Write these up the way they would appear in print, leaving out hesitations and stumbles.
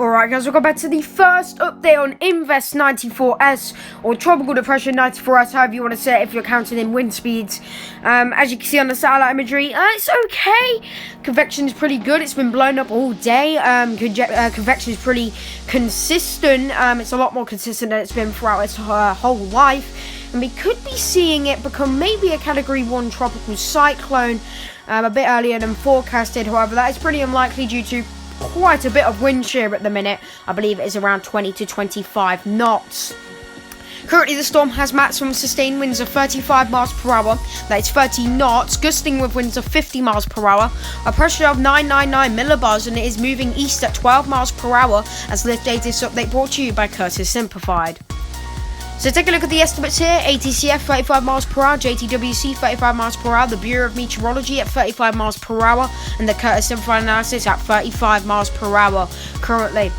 Alright guys, welcome back to the first update on Invest 94S, or Tropical Depression 94S, however you want to say it if you're counting in wind speeds. As you can see on the satellite imagery, it's okay. Convection is pretty good. It's been blown up all day. Convection is pretty consistent. It's a lot more consistent than it's been throughout its whole life. And we could be seeing it become maybe a Category 1 tropical cyclone a bit earlier than forecasted. However, that is pretty unlikely due to quite a bit of wind shear at the minute. I believe it is around 20 to 25 knots. Currently, the storm has maximum sustained winds of 35 miles per hour. That is 30 knots, gusting with winds of 50 miles per hour. A pressure of 999 millibars, and it is moving east at 12 miles per hour. As this latest update brought to you by Curtis Simplified. So take a look at the estimates here. ATCF 35 miles per hour, JTWC 35 miles per hour, the Bureau of Meteorology at 35 miles per hour, and the Curtis Simplified analysis at 35 miles per hour currently.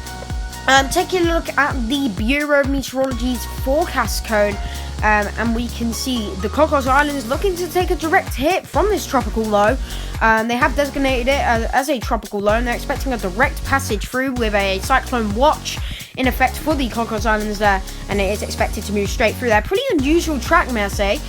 Taking a look at the Bureau of Meteorology's forecast cone, and we can see the Cocos Islands looking to take a direct hit from this tropical low. They have designated it as a tropical low, and they're expecting a direct passage through with a cyclone watch in effect for the Cocos Islands there, and it is expected to move straight through there. Pretty unusual track, may I say.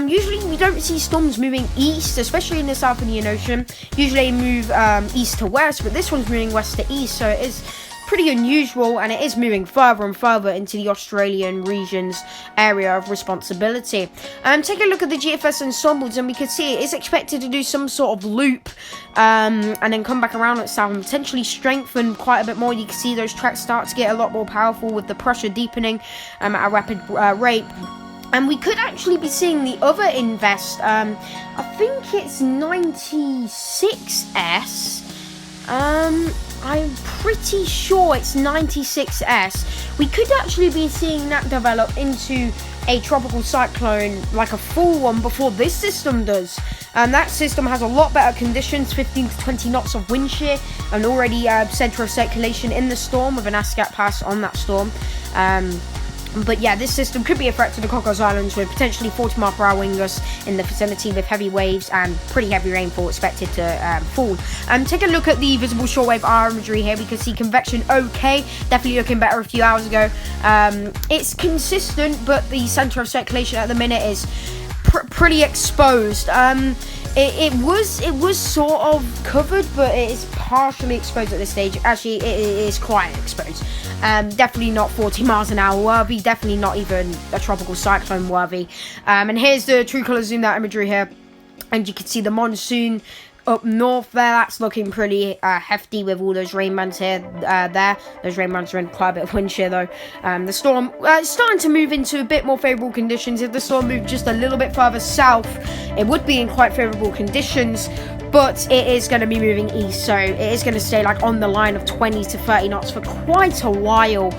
Usually we don't see storms moving east, especially in the South Indian Ocean. Usually they move east to west, but this one's moving west to east, so it is pretty unusual, and it is moving further and further into the Australian region's area of responsibility. Take a look at the GFS ensembles, and we can see it is expected to do some sort of loop and then come back around itself and potentially strengthen quite a bit more. You can see those tracks start to get a lot more powerful with the pressure deepening at a rapid rate. And we could actually be seeing the other Invest, I think it's 96S. I'm pretty sure it's 96S. We could actually be seeing that develop into a tropical cyclone, like a full one, before this system does. That system has a lot better conditions, 15 to 20 knots of wind shear, and already center of circulation in the storm with an ASCAP pass on that storm. But yeah, this system could be a threat to the Cocos Islands with potentially 40 mile per hour wind gusts in the vicinity, with heavy waves and pretty heavy rainfall expected to fall. Take a look at the visible shortwave R imagery here. We can see convection okay, definitely looking better a few hours ago. It's consistent, but the center of circulation at the minute is pretty exposed. It was sort of covered, but it is partially exposed at this stage. Actually, it is quite exposed. Definitely not 40 miles an hour worthy. Definitely not even a tropical cyclone worthy. And here's the true color zoomed out imagery here. And you can see the monsoon up north there. That's looking pretty hefty with all those rain bands here. Those rain bands are in quite a bit of wind shear though. The storm is starting to move into a bit more favourable conditions. If the storm moved just a little bit further south, it would be in quite favourable conditions, but it is going to be moving east, so it is going to stay like on the line of 20 to 30 knots for quite a while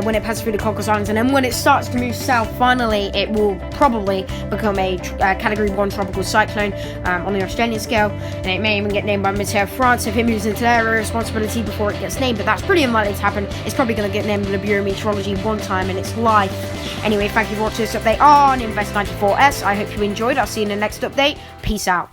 when it passes through the Cocos Islands. And then when it starts to move south, finally it will probably become a Category 1 tropical cyclone on the Australian scale, and it may even get named by Météo France if it moves into their area of responsibility before it gets named, but that's pretty unlikely to happen. It's probably going to get named by the Bureau of Meteorology one time in its life. Anyway, thank you for watching this update on Invest 94S. I hope you enjoyed. I'll see you in the next update. Peace out.